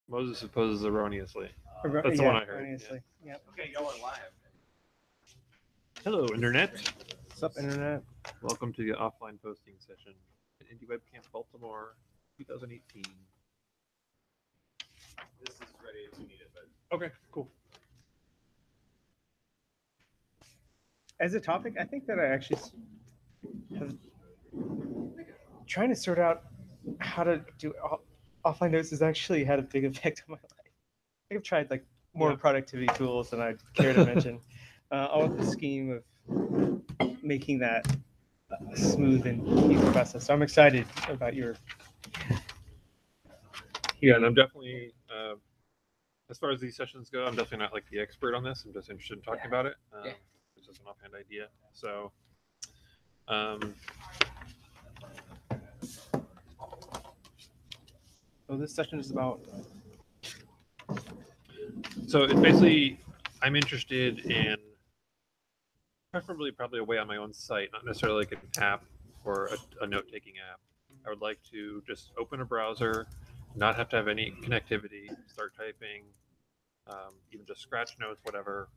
Moses supposes erroneously. That's That's the one I heard. Erroneously. Yep. Okay, y'all are live. Hello, Internet. What's up, Internet? Welcome to the offline posting session at IndieWebCamp Baltimore 2018. This is ready if you need it, but Okay, cool. As a topic, I think that I actually have trying to sort out how to do offline notes has actually had a big effect on my life. I think I've tried like more productivity tools than I care to mention. All with the scheme of making that a smooth and easy process. So I'm excited about your. Yeah, and I'm definitely, as far as these sessions go, I'm definitely not like the expert on this. I'm just interested in talking about it. It's just an offhand idea. So, So this session is about. So it's basically, I'm interested in preferably probably a way on my own site, not necessarily like an app or a note-taking app. I would like to just open a browser, not have to have any connectivity, start typing, even just scratch notes, whatever,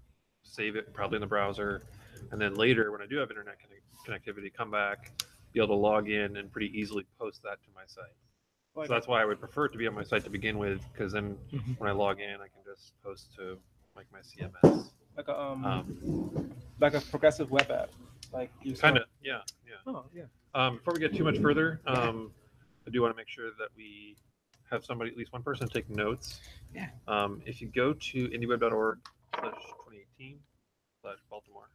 save it probably in the browser, and then later when I do have internet connectivity, come back, be able to log in and pretty easily post that to my site. So that's why I would prefer it to be on my site to begin with, because then when I log in, I can just post to like my CMS. Like a progressive web app, like you kind of, yeah. Oh yeah. Before we get too much further, I do want to make sure that we have somebody, at least one person, take notes. Yeah. If you go to indieweb.org/2018/Baltimore.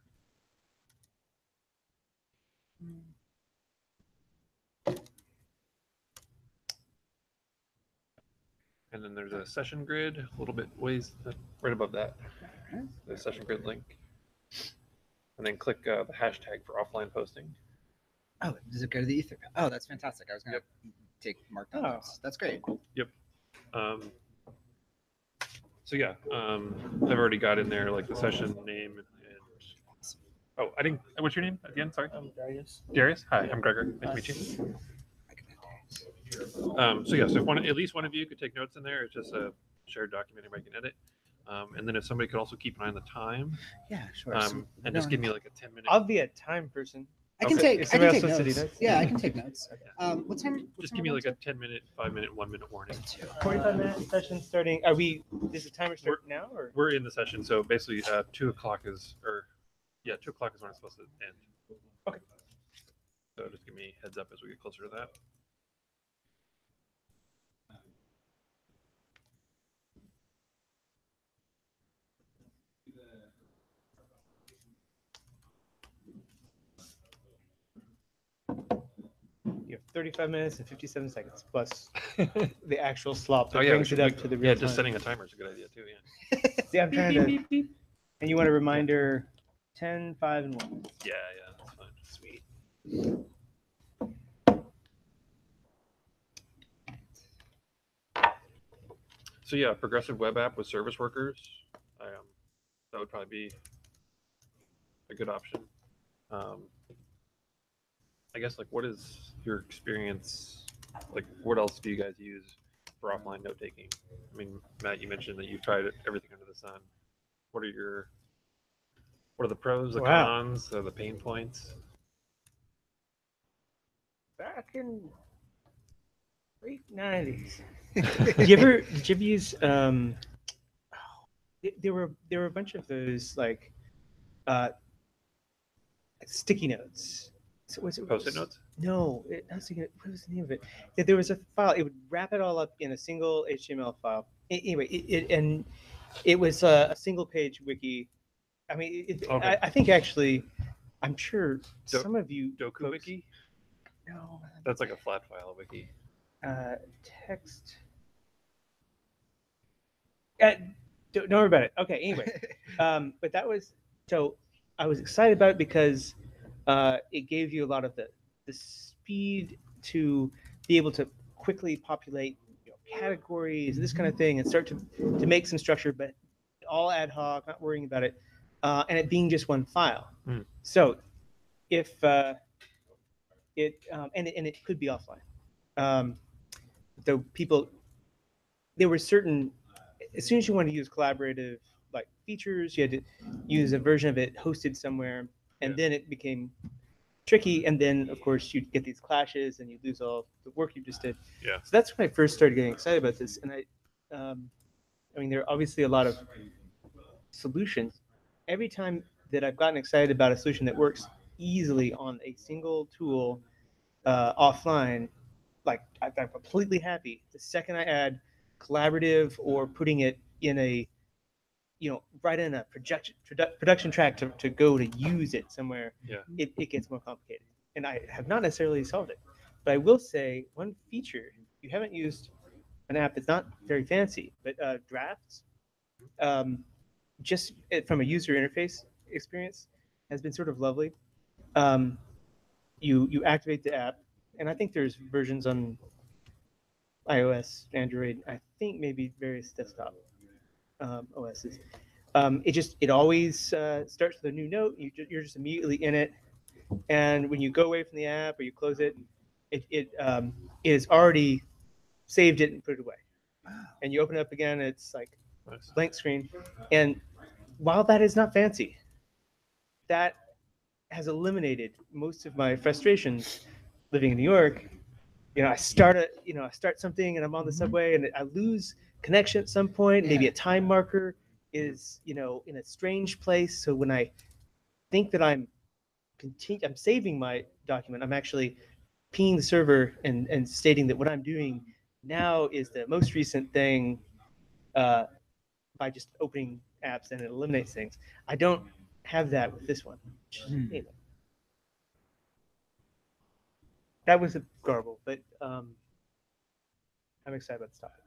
And then there's a session grid, a little bit ways right above that. The session grid link. And then click the hashtag for offline posting. Oh, does it go to the etherpad? Oh, that's fantastic. I was going to take Markdown notes. That's great. Yep. So yeah, I've already got in there like the session name and oh, I didn't. What's your name again? Sorry. I'm Darius. Darius. Hi, I'm Gregor. Nice to meet you. So yeah, so if at least one of you could take notes in there, it's just a shared document everybody can edit. And then if somebody could also keep an eye on the time. Yeah, sure. And just give me like a 10-minute. I'll be a time person. I can take notes. Yeah, I can take notes. What time? Just give me like a 10-minute, 5-minute, 1-minute warning. 45-minute session starting. Are we? Is the timer start now or? We're in the session, so basically 2 o'clock is, 2 o'clock is when it's supposed to end. Okay. So just give me a heads up as we get closer to that. You have 35 minutes and 57 seconds plus the actual slop that Oh, yeah, brings it up to the real Yeah, time. just setting a timer is a good idea too. Yeah. See, I'm trying to. Beep, beep. And you want a reminder? 10, 5, and 1. Yeah, that's fine. Sweet. So yeah, progressive web app with service workers. That would probably be a good option. I guess like, what is your experience? Like, what else do you guys use for offline note taking? I mean, Matt, you mentioned that you've tried everything under the sun. What are the pros, the cons, the pain points? Back in late 90s. Did you ever use there were a bunch of those like sticky notes. So was it Post-it notes? No, what was the name of it? There was a file. It would wrap it all up in a single HTML file. Anyway, it was a single page wiki. I mean, I think actually, I'm sure some of you Doku wiki. No, that's like a flat file wiki. Text. Don't worry about it. Okay. Anyway, but that was so. I was excited about it because it gave you a lot of the speed to be able to quickly populate categories, this kind of thing, and start to make some structure, but all ad hoc, not worrying about it, and it being just one file. So if it could be offline, though people there were certain, as soon as you wanted to use collaborative like features, you had to use a version of it hosted somewhere, and then it became tricky. And then of course you'd get these clashes and you lose all the work you just did. Yeah. So that's when I first started getting excited about this. And I mean, there are obviously a lot of solutions. Every time that I've gotten excited about a solution that works easily on a single tool offline, like I'm completely happy. The second I add collaborative or putting it in a, right in a production track to go to use it somewhere, it gets more complicated. And I have not necessarily solved it. But I will say one feature, you haven't used an app that's not very fancy, but drafts, just from a user interface experience, has been sort of lovely. You activate the app, and I think there's versions on iOS, Android, I think maybe various desktop OSs. It always starts with a new note. You're just immediately in it, and when you go away from the app or you close it, it is already saved it and put it away. And you open it up again, it's like blank screen. And while that is not fancy, that has eliminated most of my frustrations living in New York. I start something and I'm on the subway and I lose connection at some point. Maybe a time marker is, in a strange place. So when I think that I'm saving my document, I'm actually pinging the server and stating that what I'm doing now is the most recent thing by just opening apps, and it eliminates things. I don't have that with this one. Anyway. That was a garble, but I'm excited about this topic.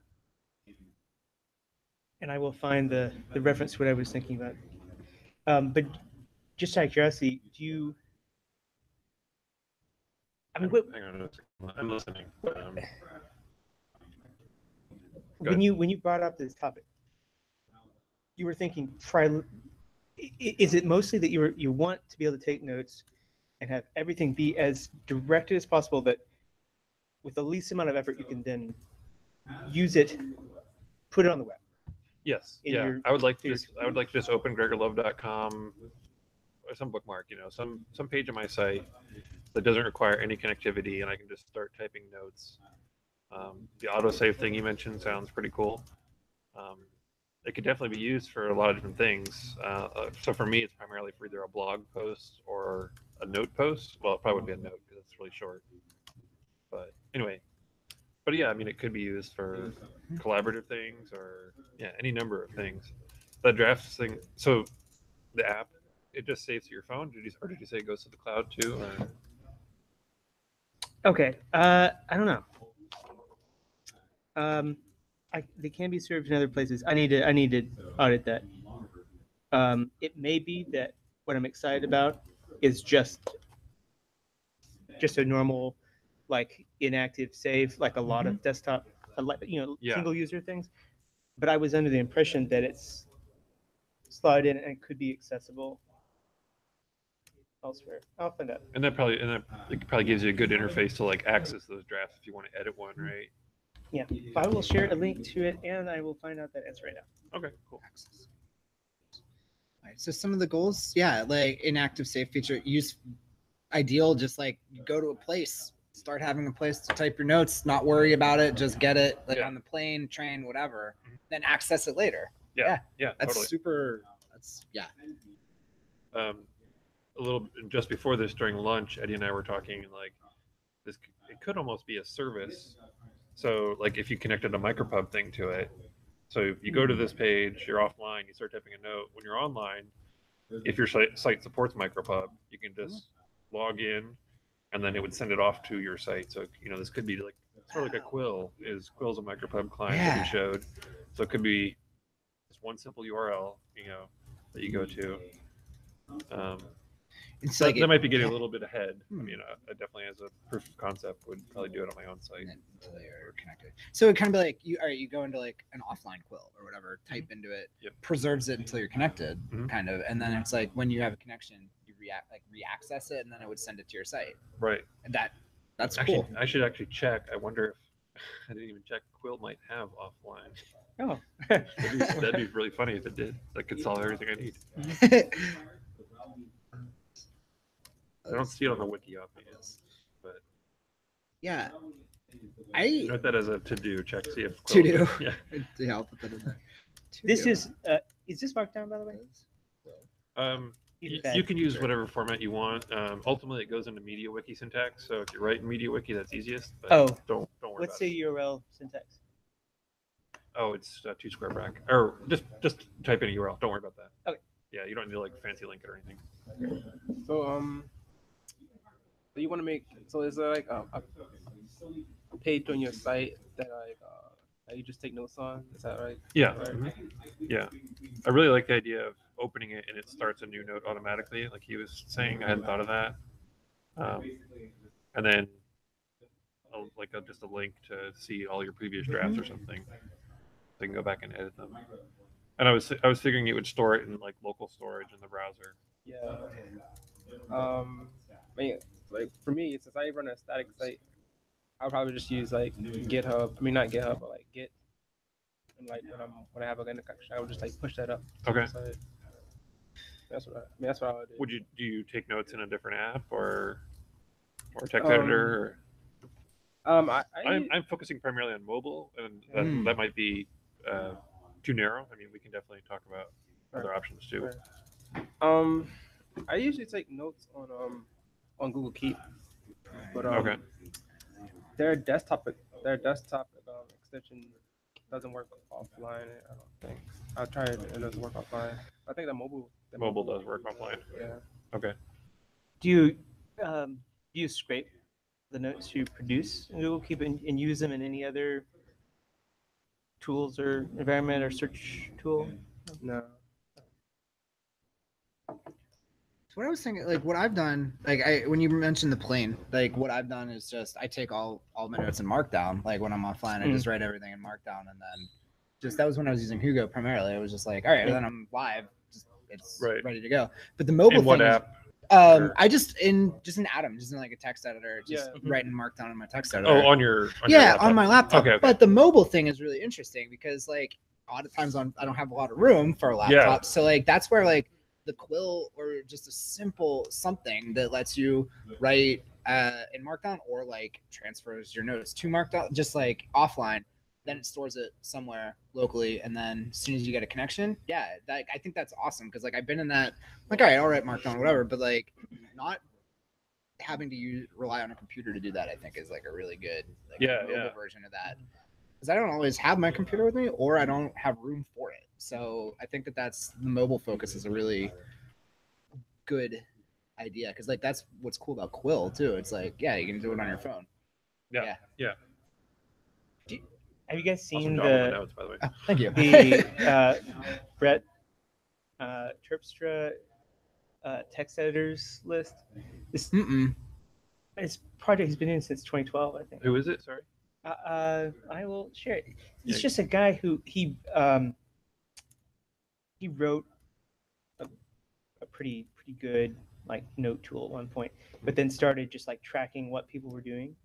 And I will find the reference to what I was thinking about. But just out of curiosity, do you... I mean, Hang on, I'm listening. when you brought up this topic, you were thinking, is it mostly that you want to be able to take notes and have everything be as directed as possible, that with the least amount of effort you can then use it, put it on the web? Yes. Yeah. I would like to just open gregorlove.com or some bookmark, some page of my site that doesn't require any connectivity, and I can just start typing notes. The autosave thing you mentioned sounds pretty cool. It could definitely be used for a lot of different things. So for me, it's primarily for either a blog post or a note post. Well, it probably would be a note because it's really short. But anyway, yeah, I mean, it could be used for collaborative things or any number of things. The drafts thing. So the app, it just saves to your phone. Did you say it goes to the cloud too? Or? Okay. I don't know. They can be served in other places. I need to audit that. It may be that what I'm excited about is just a normal, like, inactive save, like a lot of desktop, single user things. But I was under the impression that it's slide in and could be accessible elsewhere. I'll find out. And it probably gives you a good interface to like access those drafts if you want to edit one, right? Yeah, I will share a link to it, and I will find out that answer right now. Okay, cool. All right, so some of the goals, like inactive save feature, ideal, just like you go to a place, start having a place to type your notes, not worry about it, just get it on the plane, train, whatever, then access it later. Yeah, that's totally. super. A little just before this, during lunch, Eddie and I were talking, like this, it could almost be a service. So like if you connected a micropub thing to it, so you go to this page, you're offline, you start typing a note. When you're online, if your site supports micropub, you can just log in, and then it would send it off to your site. So this could be like sort of like a Quill. Quill's a micropub client that we showed. So it could be just one simple URL, that you go to. So that might be getting a little bit ahead. I mean, I definitely, as a proof of concept, would probably do it on my own site. Until they're connected. So it kind of be like you go into like an offline Quill or whatever, type into it, preserves it until you're connected, kind of, and then it's like when you have a connection, you re-access it, and then it would send it to your site. Right. And that's actually cool. I should actually check. I wonder I didn't even check. Quill might have offline. Oh, That'd be really funny if it did. That could solve everything I need. I don't see it on the wiki, obviously, but Yeah. I note that as a to-do. Check, see if To Quill. do. Yeah. I'll put that in there. this To is this Markdown, by the way? You Etherpad. can use whatever format you want. Ultimately, it goes into MediaWiki syntax. So if you write in MediaWiki, that's easiest. But Oh. don't worry What's about the it. URL syntax? Oh, it's 2 square bracket. Or just type in a URL. Don't worry about that. Okay. Yeah, you don't need to like fancy link it or anything. So so you want to make, so is there like a page on your site that like that you just take notes on? Is that right? Yeah. Right. mhm. Yeah. I really like the idea of opening it and it starts a new note automatically, like he was saying. I hadn't thought of that. And then just a link to see all your previous drafts or something. So you can go back and edit them. And I was figuring it would store it in like local storage in the browser. Yeah. I mean, like for me, since I run a static site, I'll probably just use like GitHub. I mean, not GitHub, but like Git. And like when I have a Linux connection, I would just like push that up. to the Okay. site. That's what that's what I would do. Do you take notes in a different app or text Um, editor? I'm focusing primarily on mobile, and that might be too narrow. I mean, we can definitely talk about other options too. Right. I usually take notes on Google Keep, but Okay. their desktop extension doesn't work offline. I don't think. I tried it; it doesn't work offline. I think the mobile Does work offline. Yeah. Okay. Do you scrape the notes you produce in Google Keep and use them in any other tools or environment or search tool? No. What I was thinking, like what I've done, like when you mentioned the plane, like what I've done is just I take all my notes in Markdown. Like when I'm offline, I just write everything in Markdown, and then just that was when I was using Hugo primarily. I was just like, all right, then I'm live, it's Right. ready to go. But the mobile In what thing is- app? I just in Atom, just in like a text editor, just Yeah. writing Markdown in my text editor. Oh, on your Yeah, on my laptop. Okay. But the mobile thing is really interesting because like a lot of times I don't have a lot of room for a laptop. Yeah. So like that's where like the Quill or just a simple something that lets you write in Markdown or like transfers your notes to Markdown just like offline. Then it stores it somewhere locally, and then as soon as you get a connection, I think that's awesome because like I've been in that, like all right, I'll write Markdown, whatever, but like not having to rely on a computer to do that, I think is like a really good mobile version of that. Because I don't always have my computer with me, or I don't have room for it. So I think that's the mobile focus is a really good idea because like that's what's cool about Quill too. It's like you can do it on your phone. Yeah. Have you guys seen Awesome job on the the notes, by the way. Thank you. Brett Terpstra text editors list? This project has been in since 2012, I think. Who is it? Sorry. I will share it. He's Yeah. just a guy who he wrote a pretty good like note tool at one point, but then started just like tracking what people were doing.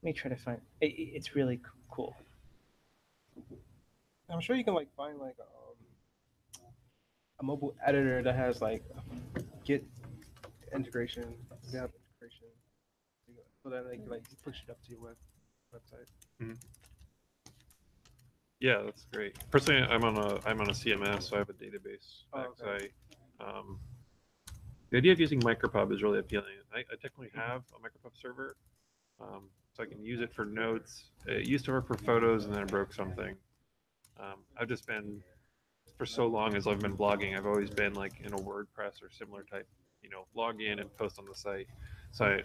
Let me try to find it. It's really cool. I'm sure you can like find like a mobile editor that has like Git integration, Git integration, so that they can like push it up to your website. Yeah, that's great. Personally, I'm on a CMS, so I have a database Oh, okay. backside. The idea of using micropub is really appealing. I technically have a micropub server, so I can use it for notes. It used to work for photos, and then it broke something. I've just been, for so long as I've been blogging, I've always been like in a WordPress or similar type, log in and post on the site. So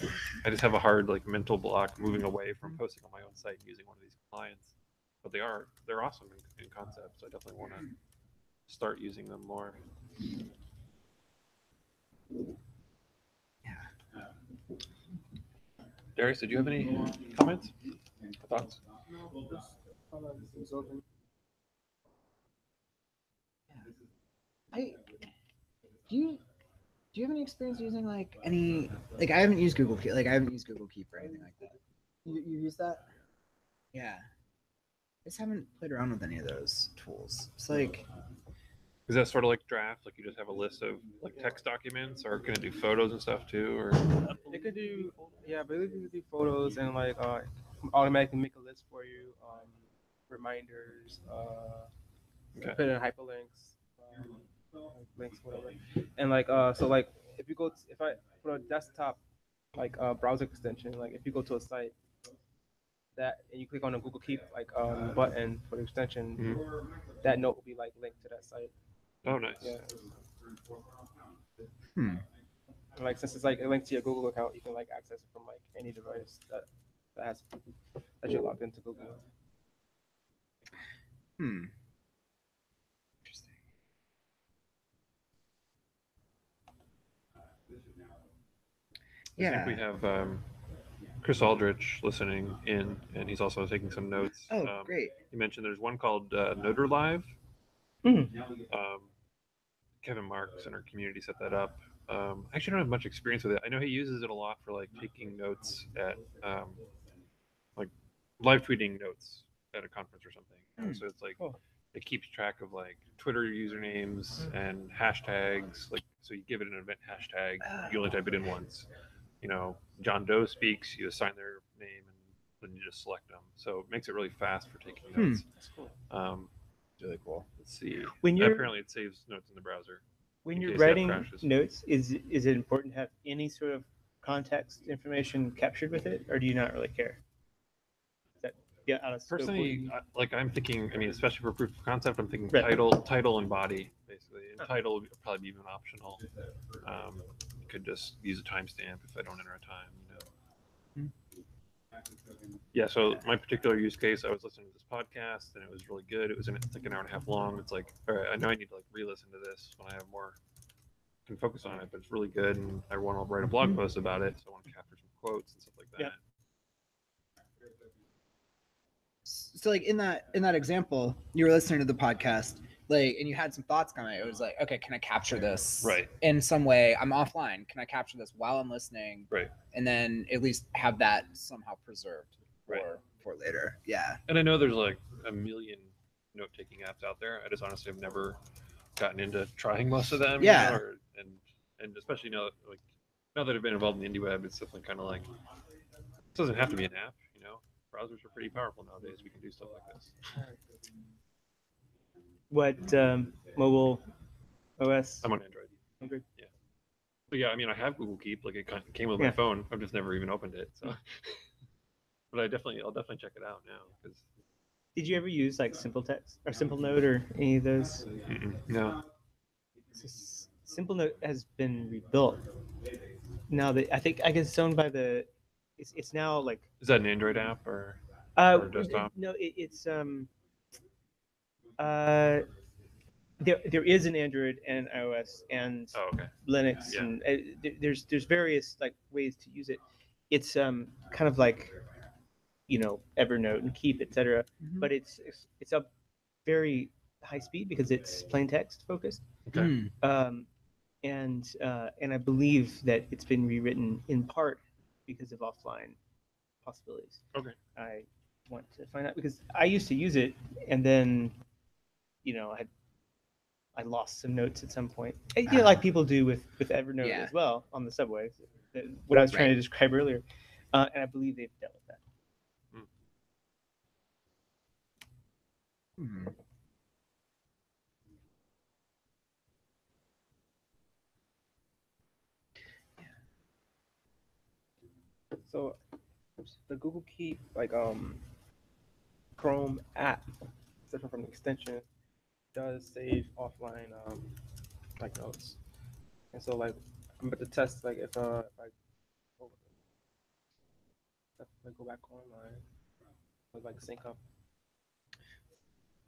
I just have a hard like mental block moving away from posting on my own site using one of these clients. But they're awesome in concept, so I definitely want to start using them more. Darius, did you have any comments? Thoughts? Do you have any experience using like any I haven't used Google Keep, I haven't used Google Keep or anything like that. You use that? Yeah. I just haven't played around with any of those tools. It's like, Is that sort of like draft? Like you just have a list of like text documents, or can it do photos and stuff too? Or It could do, yeah, but it could do photos and like automatically make a list for you, reminders, Okay. put in hyperlinks, like links, whatever. And like so like if you go if I put a desktop like browser extension, like if you go to a site that and you click on the Google Keep like button for the extension, that note will be like linked to that site. oh, nice. Yeah. hmm. And, like since it's like a link to your Google account, you can like access it from like any device that has that you're logged into Google. Hmm. Interesting. I think we have Chris Aldrich listening in, and he's also taking some notes. Oh, great. You mentioned there's one called NotreLive. Mhm. Kevin Marks in our community set that up. I actually don't have much experience with it. I know he uses it a lot for like taking notes at like live tweeting notes at a conference or something. So it's like Cool. it keeps track of like Twitter usernames and hashtags. Like so, you give it an event hashtag. You only type it in once. You know, John Doe speaks. You assign their name and then you just select them. So it makes it really fast for taking notes. That's cool. Really cool. Let's see. When you're Apparently, it saves notes in the browser. when in you're case the app writing crashes. notes, is it important to have any sort of context information captured with it, or do you not really care? Is that out of scope? Personally, like I'm thinking, I mean, especially for proof of concept, I'm thinking Right. title and body, basically. And title would probably be even optional. You could just use a timestamp if I don't enter a time, you know. Yeah, so my particular use case, I was listening to this podcast and it was really good. It's like an hour and a half long. It's like, all right, I know I need to like re-listen to this when I have more, can focus on it, but it's really good. And I want to write a blog post about it. So I want to capture some quotes and stuff like that. Yeah. So like in that example, you were listening to the podcast, like, and you had some thoughts coming. It was like, okay, can I capture this Right. in some way? I'm offline. Can I capture this while I'm listening? Right. And then at least have that somehow preserved Right. for later. Yeah. And I know there's like a million note-taking apps out there. I just honestly have never gotten into trying most of them. Yeah. You know, and especially now that I've been involved in IndieWeb, it's definitely kind of like it doesn't have to be an app. You know, browsers are pretty powerful nowadays. We can do stuff like this. What mobile OS? I'm on Android. Android? Yeah. But yeah, I mean, I have Google Keep. Like it came with Yeah. my phone. I've just never even opened it. So, but I'll definitely check it out now because. Did you ever use like Simple Text or Simple Note or any of those? No. Simple Note has been rebuilt. Now that I think I guess it's owned by it's now like Is that an Android app or desktop? No, it's there is an Android and iOS and Oh, okay. Linux Yeah. and there's various like ways to use it. It's kind of like Evernote and Keep, etc. But it's up very high speed because it's plain text focused. Okay. And I believe that it's been rewritten in part because of offline possibilities. Okay. I want to find out because I used to use it and then I lost some notes at some point. Like people do with Evernote as well on the subway. What I was trying to describe earlier, and I believe they've dealt with that. So the Google Keep like Chrome app, separate from the extension, does save offline like notes. And so like I'm about to test like if I go back online, with like sync up.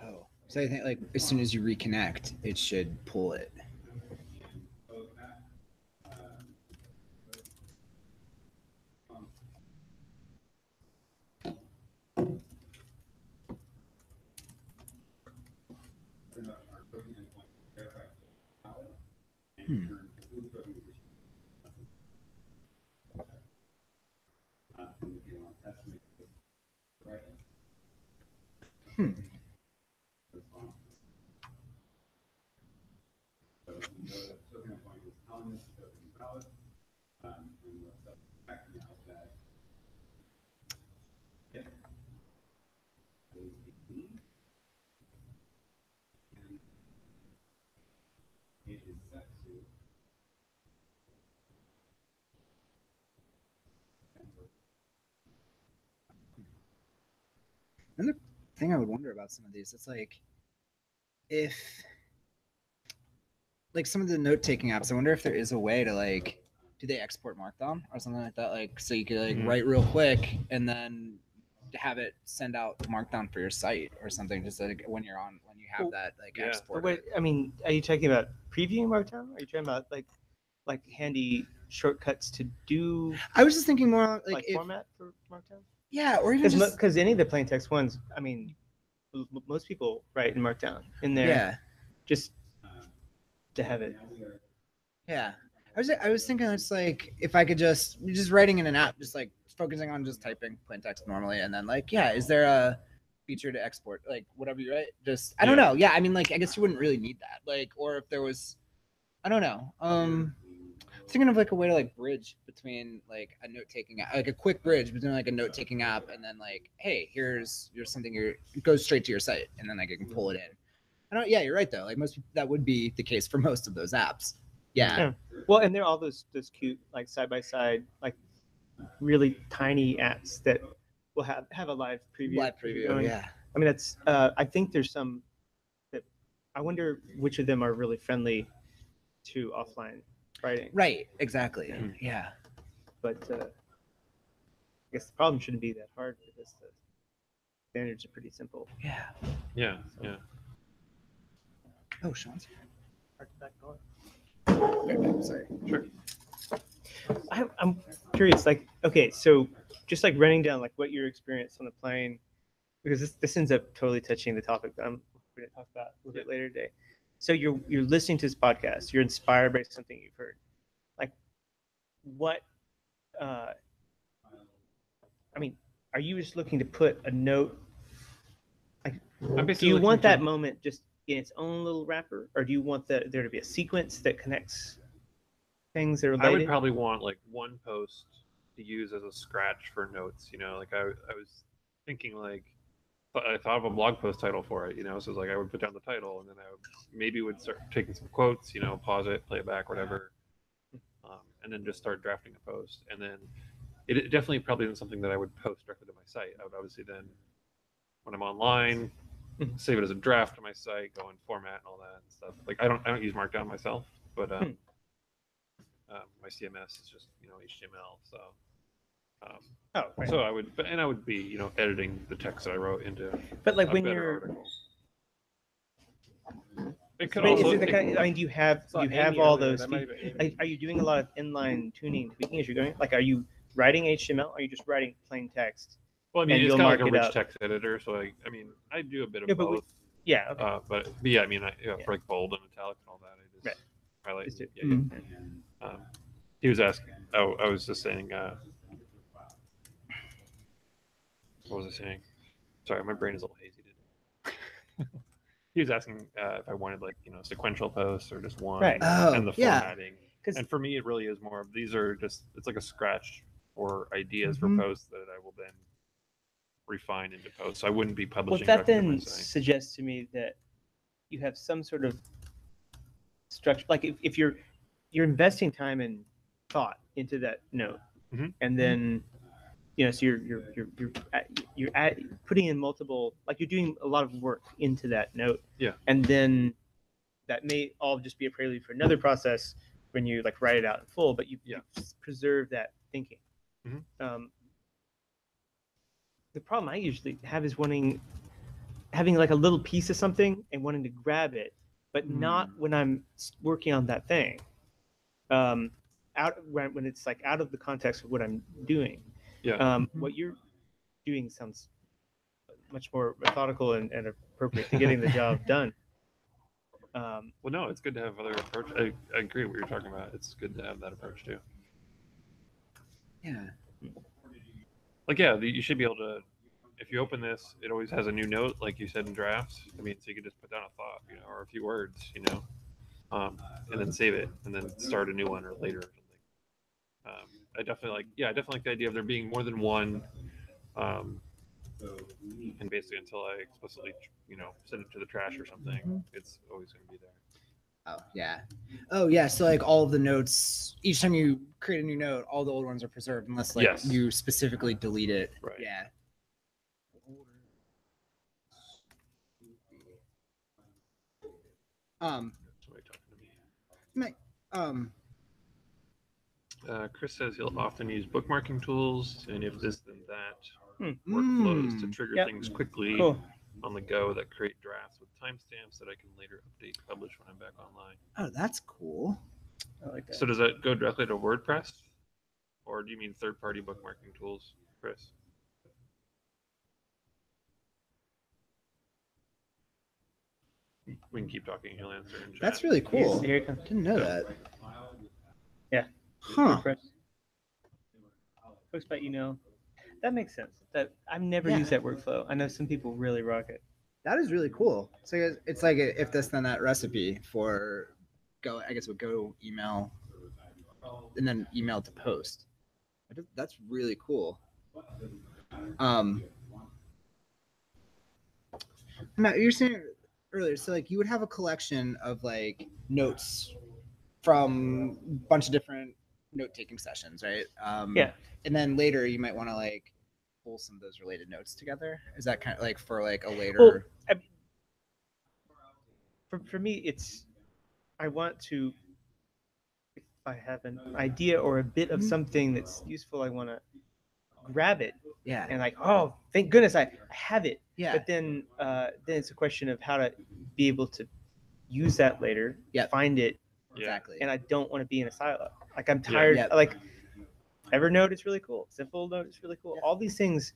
Oh, so I think like as soon as you reconnect, it should pull it. Another thing I would wonder about some of these, it's like if like some of the note taking apps, I wonder if there is a way to like, do they export Markdown or something like that? Like, so you could like write real quick and then have it send out Markdown for your site or something, just like when you have that like Yeah. export. Wait, I mean, are you talking about previewing Markdown? Are you talking about like handy shortcuts to do I was just thinking more like if, format for Markdown? yeah, or even just Because any of the plain text ones, I mean, most people write in Markdown in there yeah. just to have it. Yeah. I was thinking it's like if I could just writing in an app, just like focusing on just typing plain text normally, and then like, yeah, is there a feature to export like whatever you write? Just I don't know. Yeah, I mean like I guess you wouldn't really need that. Like, or if there was, I don't know. Thinking of like a way to like bridge between like a note taking like a quick bridge between like a note taking app and then like, hey, here's something it goes straight to your site and then like you can pull it in. I don't. Yeah, you're right though. Like most people, that would be the case for most of those apps. Yeah. Well, and they're all those cute like side by side like really tiny apps that will have a live preview. Live preview. going. Yeah. I mean, that's. I think there's some that I wonder which of them are really friendly to offline writing. Right. Exactly. Yeah. But I guess the problem shouldn't be that hard because the standards are pretty simple. Yeah. Yeah. Yeah. Oh, Sean's here. Hard to back door. Sorry. Sure. I'm curious, like, okay, so just like running down like what your experience on the plane, because this ends up totally touching the topic that I'm going to talk about a little bit later today. So you're listening to this podcast, you're inspired by something you've heard. Like, what? I mean, are you just looking to put a note? Like, I'm do basically you looking want to- that moment just in its own little wrapper, or do you want there to be a sequence that connects things that are related? I would probably want like one post to use as a scratch for notes. You know, like I was thinking like I thought of a blog post title for it. You know, so it's like I would put down the title and then I would start taking some quotes. You know, pause it, play it back, whatever, and then just start drafting a post. And then it definitely probably isn't something that I would post directly to my site. I would obviously then when I'm online save it as a draft to my site, go in format and all that stuff. Like I don't use Markdown myself, but my CMS is just HTML. So so I would be editing the text that I wrote into. But like a when better you're, article. It could I mean, also. is it the kind? I mean, do you have Saw Amy all earlier, those? that might have been Amy. Like, are you doing a lot of inline tuning, tweaking as you're going? Like, are you writing HTML? Or are you just writing plain text? Well, I mean, and it's you'll kind of like a mark it rich up? text editor, so I do a bit of Yeah, but both. Yeah. Okay. But yeah, I mean, for like bold and italic and all that, I just Right. highlight. Just do- Yeah. He was asking. Oh, I was just saying. What was I saying? Sorry, my brain is a little hazy today. He was asking if I wanted sequential posts or just one, Right. Oh, and the yeah. formatting. 'Cause- And for me, it really is more of these are just it's like a scratch or ideas for posts that I will then refine into posts. So I wouldn't be Well, publishing that directly to my then site. suggests to me that you have some sort of structure. Like if you're investing time and thought into that note, and then so you're putting in multiple, like you're doing a lot of work into that note. Yeah. And then that may all just be a prelude for another process when you like write it out in full, but you preserve that thinking. The problem I usually have is having like a little piece of something and wanting to grab it, but not when I'm working on that thing. When it's like out of the context of what I'm doing. Yeah. What you're doing sounds much more methodical and appropriate to getting the job done. Well, no, it's good to have other approach. I agree with what you're talking about. It's good to have that approach too. Yeah. Like, yeah, you should be able to. If you open this, it always has a new note, like you said in drafts. I mean, so you could just put down a thought, or a few words, and then save it, and then start a new one or later or something. I definitely like the idea of there being more than one. And basically, until I explicitly, send it to the trash or something, it's always going to be there. Oh yeah. So like all of the notes, each time you create a new note, all the old ones are preserved unless like Yes. you specifically delete it. Right. Yeah. Somebody talking to me. Chris says he'll often use bookmarking tools, and if this then that workflows to trigger Yep. things quickly Cool. on the go that create drafts with timestamps that I can later update, publish when I'm back online. Oh, that's cool. I like that. So does that go directly to WordPress, or do you mean third-party bookmarking tools, Chris? We can keep talking. He'll answer in chat. That's really cool. Here it comes. Didn't know that. Yeah. Huh. WordPress. Post by email. That makes sense. That I've never Yeah. used that workflow. I know some people really rock it. That is really cool. So it's like a if this then that recipe for go. I guess would go email and then email to post. That's really cool. Matt, you were saying earlier, so like you would have a collection of like notes from a bunch of different note-taking sessions, right? Yeah. And then later you might want to like pull some of those related notes together. Is that kind of like for like a later? Well, I mean, for me, it's I want to. If I have an idea or a bit of something that's useful, I want to grab it Yeah. and like, oh, thank goodness I have it. Yeah. But then it's a question of how to be able to use that later, Yep. find it, Yeah. Exactly. and I don't want to be in a silo. Like I'm tired. Yep. Like Evernote is really cool. Simple Note is really cool. Yep. All these things,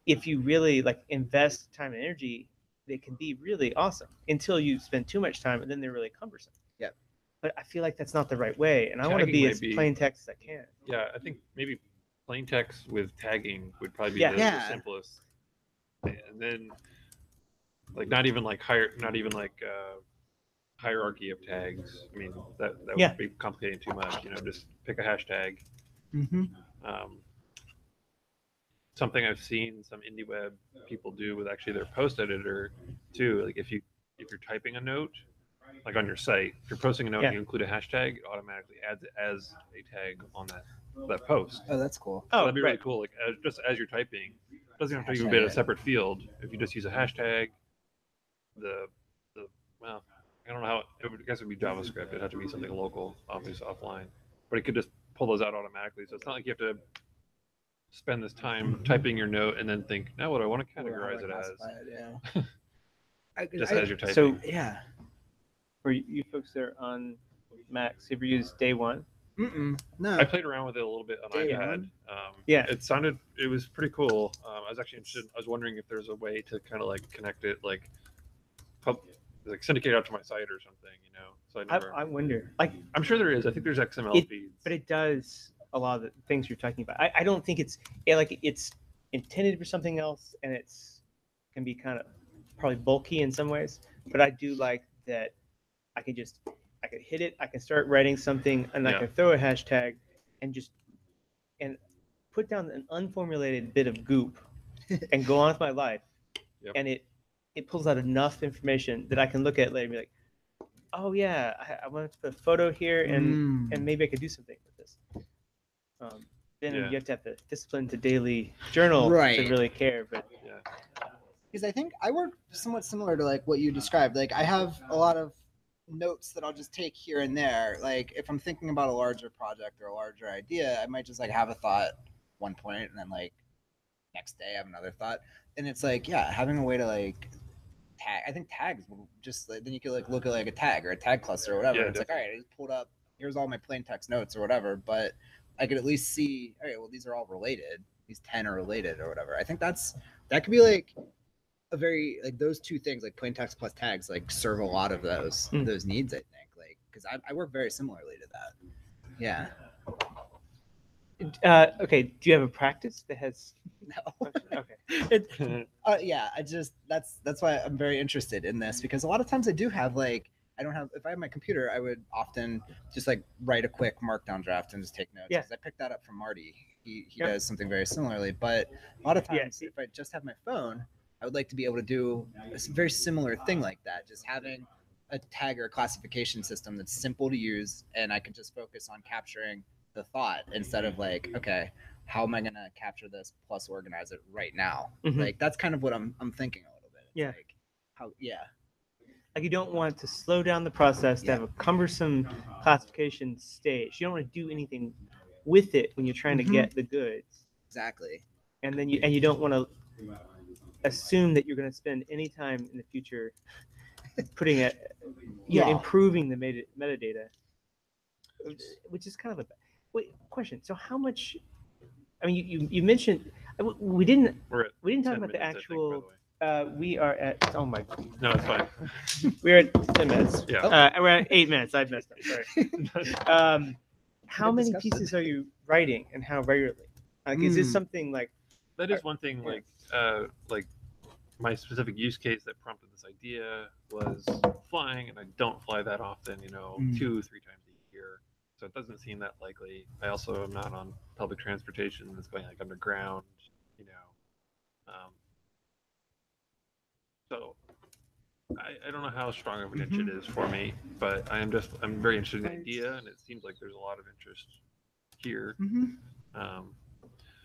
if you really like invest time and energy, they can be really awesome until you spend too much time and then they're really cumbersome. Yep. But I feel like that's not the right way, and I want to Tagging be might as be- plain text as I can. Yeah, I think maybe plain text with tagging would probably be Yeah. the Yeah. simplest. And then, like, not even like hierarchy of tags. I mean, that Yeah. would be complicating too much. Just pick a hashtag. Mm-hmm. Something I've seen some IndieWeb people do with actually their post editor too. Like if you're typing a note, like on your site, if you're posting a note Yeah. and you include a hashtag, it automatically adds it as a tag on that post. Oh, that's cool. So Oh, that'd be really right. could like just as you're typing, it doesn't have to even Hashtag be a it. separate field. If you just use a hashtag, well, I don't know how. I guess it would be JavaScript. It'd have to be something local, obviously offline. But it could just pull those out automatically. So it's not like you have to spend this time typing your note and then think, now what do I want to categorize it as? Yeah. Just as you're typing. So Yeah. for you folks that are on Macs, have you used Day One? No. I played around with it a little bit on Day iPad. one? Yeah. It was pretty cool. I was actually interested. I was wondering if there's a way to kind of like connect it, like syndicate out to my site or something, So I wonder. Like, I'm sure there is. I think there's XML It- feeds. but it does a lot of the things you're talking about. I don't think it's intended for something else, and can be kind of probably bulky in some ways. But I do like that I can hit it. I can start writing something, and I Yeah. can throw a hashtag, and put down an unformulated bit of goop, and go on with my life. Yep. And it pulls out enough information that I can look at later and be like, oh yeah, I wanted to put a photo here, and maybe I could do something with this. Then Yeah. you have to have the discipline to daily journal Right. to really care. But Yeah. Because I think I work somewhat similar to like what you described. Like I have a lot of notes that I'll just take here and there. Like if I'm thinking about a larger project or a larger idea, I might just like have a thought one point and then like next day I have another thought. And it's like, yeah, having a way to like tag. I think tags will just like, then you could like look at like a tag or a tag cluster or whatever. Yeah, It's like, all right, I just pulled up. Here's all my plain text notes or whatever. But I could at least see, all right, well, these are all related. These 10 are related or whatever. I think that could be like a very like those two things, like plain text plus tags, like serve a lot of those needs. I think like because I work very similarly to that. Yeah. okay, do you have a practice that has? No. Okay. Yeah. I just that's why I'm very interested in this because a lot of times I do have like I don't have, if I have my computer, I would often just like write a quick markdown draft and just take notes. Yeah. 'Cause I picked that up from Marty. He Yep. does something very similarly. But a lot of Yeah, times, if I just have my phone, I would like to be able to do a very similar thing like that. Just having a tag or a classification system that's simple to use, and I can just focus on capturing the thought instead of like, okay, how am I gonna capture this plus organize it right now? Mhm. Like that's kind of what I'm thinking a little bit. It's Yeah. Like, how? Yeah. Like you don't want to slow down the process to Yeah. have a cumbersome classification stage. You don't want to do anything with it when you're trying to Mhm. get the goods, Exactly. and then you don't want to assume that you're going to spend any time in the future putting it, Yeah. improving the metadata, which is kind of a wait question. So how much? I mean, you mentioned we didn't We're at talk 10 about the minutes, I think, by actual. the way. We are at No, it's fine. we're at 10 minutes. Yeah. We're at 8 minutes. I've messed up. Sorry. How Good many discussion. pieces are you writing, and how regularly? Like, is this Mm. something like? That is one thing. Yeah. Like my specific use case that prompted this idea was flying, and I don't fly that often. 2-3 times a year, so it doesn't seem that likely. I also am not on public transportation that's going like underground. So I don't know how strong of an itch it is for me, but I'm very interested in the idea, and it seems like there's a lot of interest here. Mm-hmm.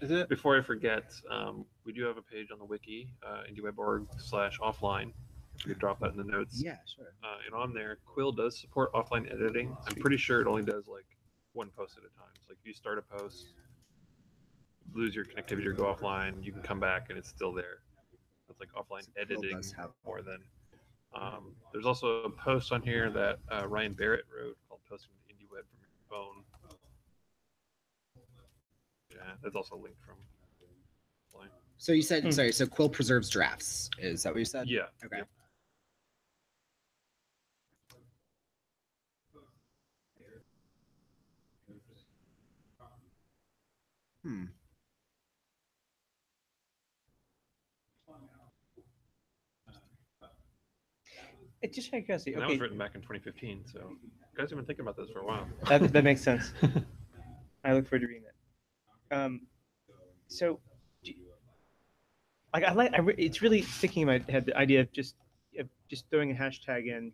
Is it? Before I forget, we do have a page on the wiki, IndieWeb.org/offline. If you could drop that in the notes. Yeah, sure. And on there, Quill does support offline editing. I'm pretty sure it only does like one post at a time. So like if you start a post, lose your connectivity or go offline, you can come back and it's still there. It's like offline So Quill editing does have- more than. There's also a post on here that Ryan Barrett wrote called "Posting to IndieWeb from Your Phone." Yeah, that's also linked from. Offline. So you said, sorry, so Quill preserves drafts. Is that what you said? Yeah. Okay. Yep. Hmm. It's just out of curiosity. And that Okay, was written back in 2015, so you guys have been thinking about this for a while. that makes sense. I look forward to reading that. So, it's really sticking in my head the idea of just throwing a hashtag in,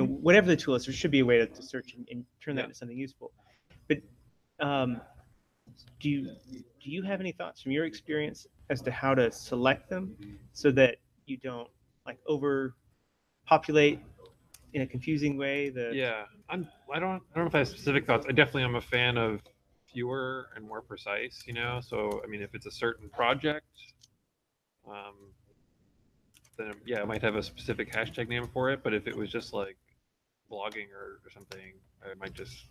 whatever the tool is. There should be a way to search and turn that Yeah. into something useful. But do you have any thoughts from your experience as to how to select them so that you don't like overpopulate in a confusing way? Yeah, I don't know if I have specific thoughts. I definitely am a fan of fewer and more precise. So I mean, if it's a certain project, then yeah, I might have a specific hashtag name for it. But if it was just like blogging or something, I might just.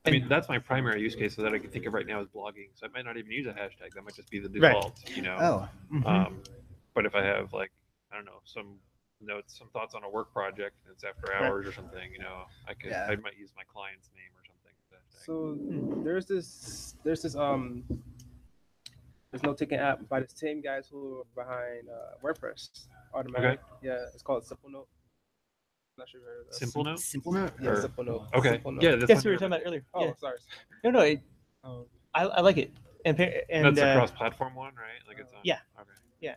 I mean, that's my primary use case that I can think of right now is blogging. So I might not even use a hashtag. That might just be the default. Oh. Mhm. But if I have like I don't know some notes, some thoughts on a work project, and it's after hours or something, Yeah. I might use my client's name or something. So there's this note-taking app by the same guys who are behind WordPress automatic. Yeah, it's called Simple Note. Not sure if you heard of that. Simple Note. Simple note. Yeah, Or- Simple Note. Okay. Simple Note. Yeah, that's Yes, we one were talking here. about earlier. Oh, Yeah. sorry. No, Oh, I like it. And That's a cross-platform one, right? Like it's on. Yeah. Okay.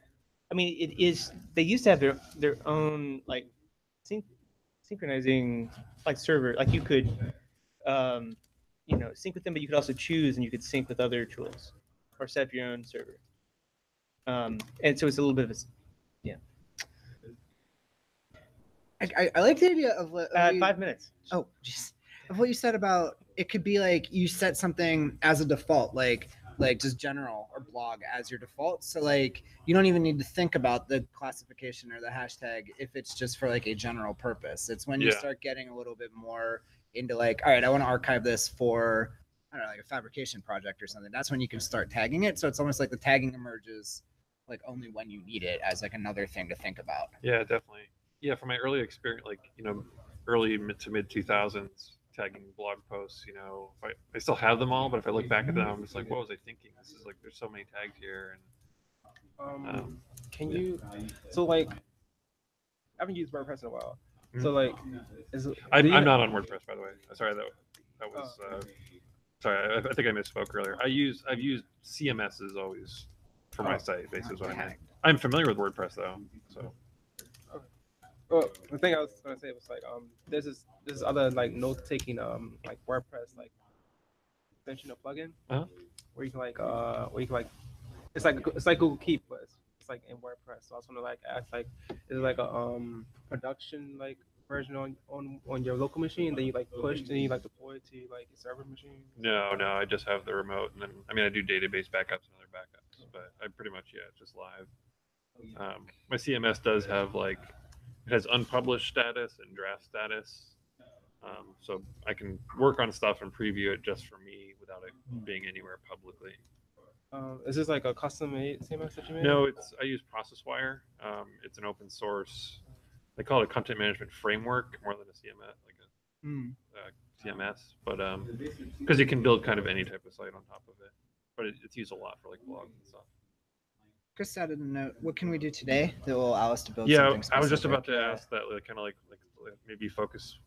I mean, it is. They used to have their own like synchronizing like server. Like you could, sync with them, but you could also choose, and you could sync with other tools, or set up your own server. And so it's a little bit of a I like the idea of 5 minutes. Oh, jeez. Of what you said about it could be like you set something as a default, like just general or blog as your default. So like you don't even need to think about the classification or the hashtag if it's just for like a general purpose. It's when you Yeah. start getting a little bit more into like, all right, I want to archive this for I don't know, like a fabrication project or something. That's when you can start tagging it. So it's almost like the tagging emerges like only when you need it as like another thing to think about. Yeah, definitely. Yeah, from my early experience, like early to mid 2000s, tagging blog posts. I still have them all, but if I look back at them, I'm just like, what was I thinking? This is like, there's so many tags here, and can you? So like, haven't used WordPress in a while. So like, I'm not on WordPress, by the way. Sorry, that was. Sorry, I think I misspoke earlier. I've used CMSs always for my site. Basically, is what I meant. I'm familiar with WordPress though, so. Well, the thing I was gonna say was like, there's this other like note-taking like WordPress like extension or plugin where you can it's like Google Keep, but it's like in WordPress. So I was gonna like ask like, is it like a production like version on your local machine, then you like push and you like deploy it to like your server machine? No, I just have the remote, and then I do database backups and other backups, but I pretty much it's just live. My CMS does have like it has unpublished status and draft status, so I can work on stuff and preview it just for me without it being anywhere publicly. Is this like a custom-made CMS that you made? No, I use ProcessWire. It's an open source. They call it a content management framework more than a CMS, like a CMS, but because you can build kind of any type of site on top of it, but it's used a lot for like blogs and stuff. Chris added a note. What can we do today that will allow us to build? Yeah, something I was just specific? about to ask that, like, kind of like maybe focus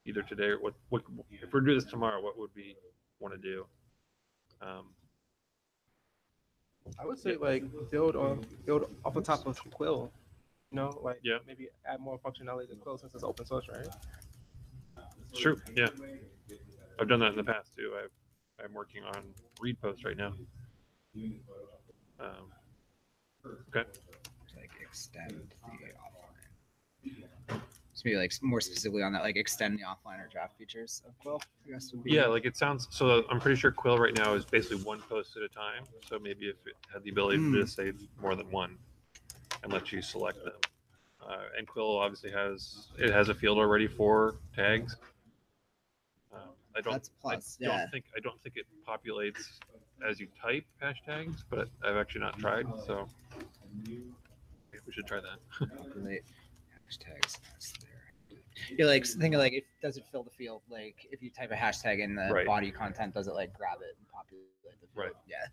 either today or what if we're doing this tomorrow, what would we want to do? I would say like build off the top of Quill, like maybe add more functionality to Quill since it's open source, right? It's true. Yeah, I've done that in the past too. I'm working on repos right now. Okay. Like extend the offline. So maybe like more specifically on that, like extend the offline or draft features of Quill. I guess would be. Yeah, like it sounds. So I'm pretty sure Quill right now is basically one post at a time. So maybe if it had the ability to just say more than one and let you select them. And Quill obviously has a field already for tags. I don't think it populates as you type hashtags, but I've actually not tried. So maybe we should try that. Populate hashtags. That's there. You're like thinking like, does it fill the field? Like if you type a hashtag in the body content, does it like grab it and populate the field? Right. Yeah.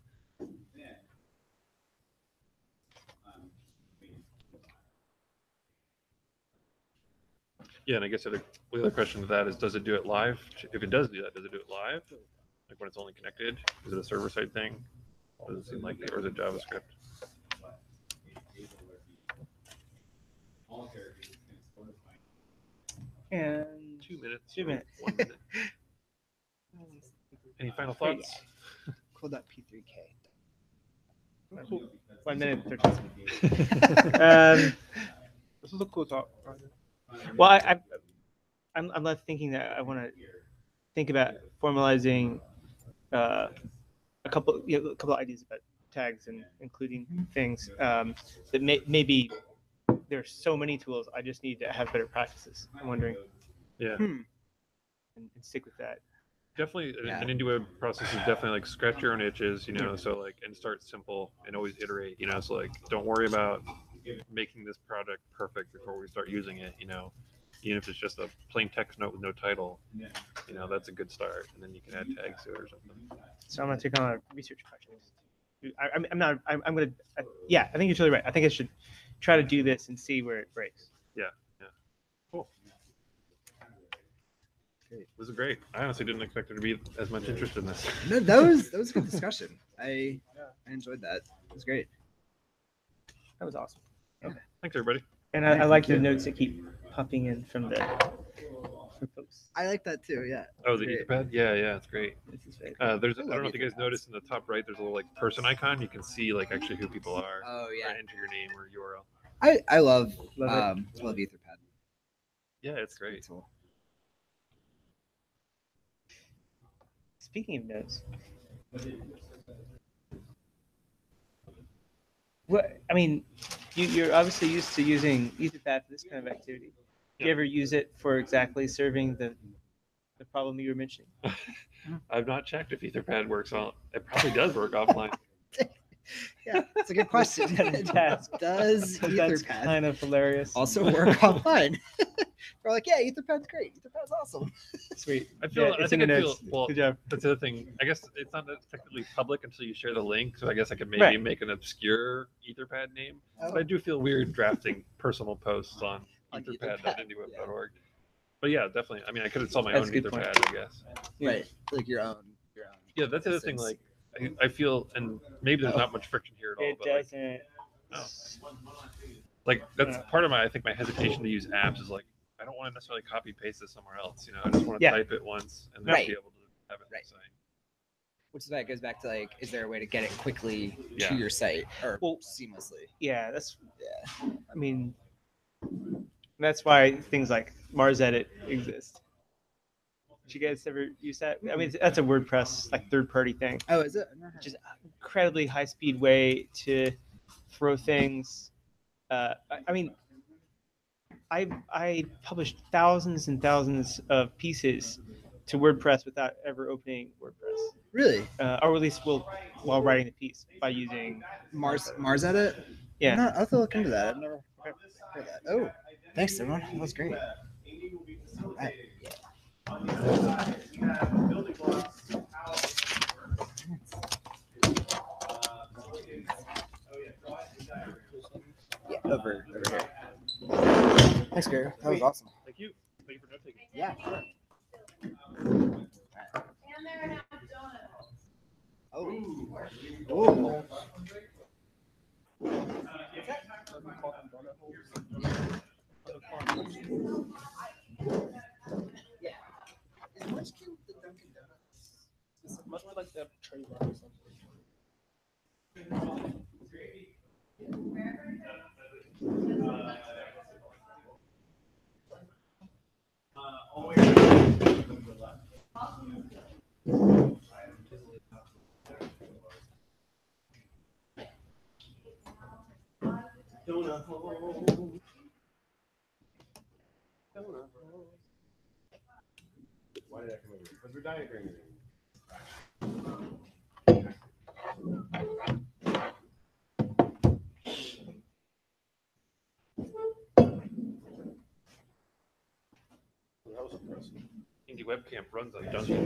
Yeah, and I guess the other question to that is, does it do it live? If it does do that, does it do it live? Like when it's only connected? Is it a server-side thing? Does it seem like it, or is it JavaScript? And 2 minutes. 2 minutes. 1 minute. Any final thoughts? Quill.p3k. 1 minute and 13 seconds. This is a cool talk. Well, I'm left thinking that I want to think about formalizing a couple of ideas about tags and including things that maybe there's so many tools. I just need to have better practices. I'm wondering. Yeah. And stick with that. Definitely, an IndieWeb process is definitely like scratch your own itches, so like, and start simple and always iterate, so like, don't worry about making this product perfect before we start using it, even if it's just a plain text note with no title, that's a good start, and then you can add tags to it or something. So I'm gonna take on a research project. I think you're totally right. I think I should try to do this and see where it breaks. Yeah. Cool. This is great. I honestly didn't expect there to be as much interest in this. No, that was a good discussion. I enjoyed that. It was great. That was awesome. Okay. Thanks, everybody. And I like the notes that keep popping in from folks. I like that too. Yeah. Oh, the etherpad? Yeah, it's great. This is very I don't know if you guys noticed in the top right, there's a little like person icon. You can see like actually who people are. Oh yeah. Or enter your name or URL. I love love etherpad. Yeah, it's great. Cool. Speaking of notes, you're obviously used to using etherpad for this kind of activity. Do you ever use it for exactly serving the problem you were mentioning? I've not checked if etherpad works on. It probably does work offline. Yeah, that's a good question. Task. Does That's etherpad kind of hilarious. also work offline? We're like, yeah, etherpad's great. Etherpad's awesome. Sweet. I feel. It's I in think the I notes. feel. Well, Good job. that's the other thing. I guess it's not technically public until you share the link. So I guess I could maybe make an obscure etherpad name. Oh. But I do feel weird drafting personal posts on On etherpad.indieweb.org. But yeah, definitely. I mean, I could install my That's own a good etherpad, point. I guess. Right, like your own. Yeah, that's the other thing. instance. Like, I feel, and maybe there's Oh. not much friction here at all. It But like, doesn't. like that's part of my, I think, my hesitation to use apps is like, I don't want to necessarily copy paste this somewhere else. You know, I just want to Yeah. type it once and then Right. be able to have it on Right. the site. Which is why it goes back to like, is there a way to get it quickly Yeah. to your site or Well, seamlessly? Yeah, that's. Yeah. I mean, that's why things like Mars Edit exist. Did you guys ever use that? I mean, that's a WordPress like third-party thing, Oh, is it? I've never heard which is an incredibly high-speed way to throw things. I mean, I published thousands and thousands of pieces to WordPress without ever opening WordPress, Really? or at least while writing the piece by using. Mars Edit? Yeah. I'll have to look into that. I've never heard that. Oh, thanks everyone. That was great. Right. Yeah, over here. Thanks, Gary. That was awesome. Thank you. Thank you for note taking. Yeah, sure. Oh. Oh. Yeah. Is Munchkin the Dunkin' Donuts? It must be like the trademark or something. Why did I come over? Because we're diagramming. IndieWebCamp runs on Dungeon.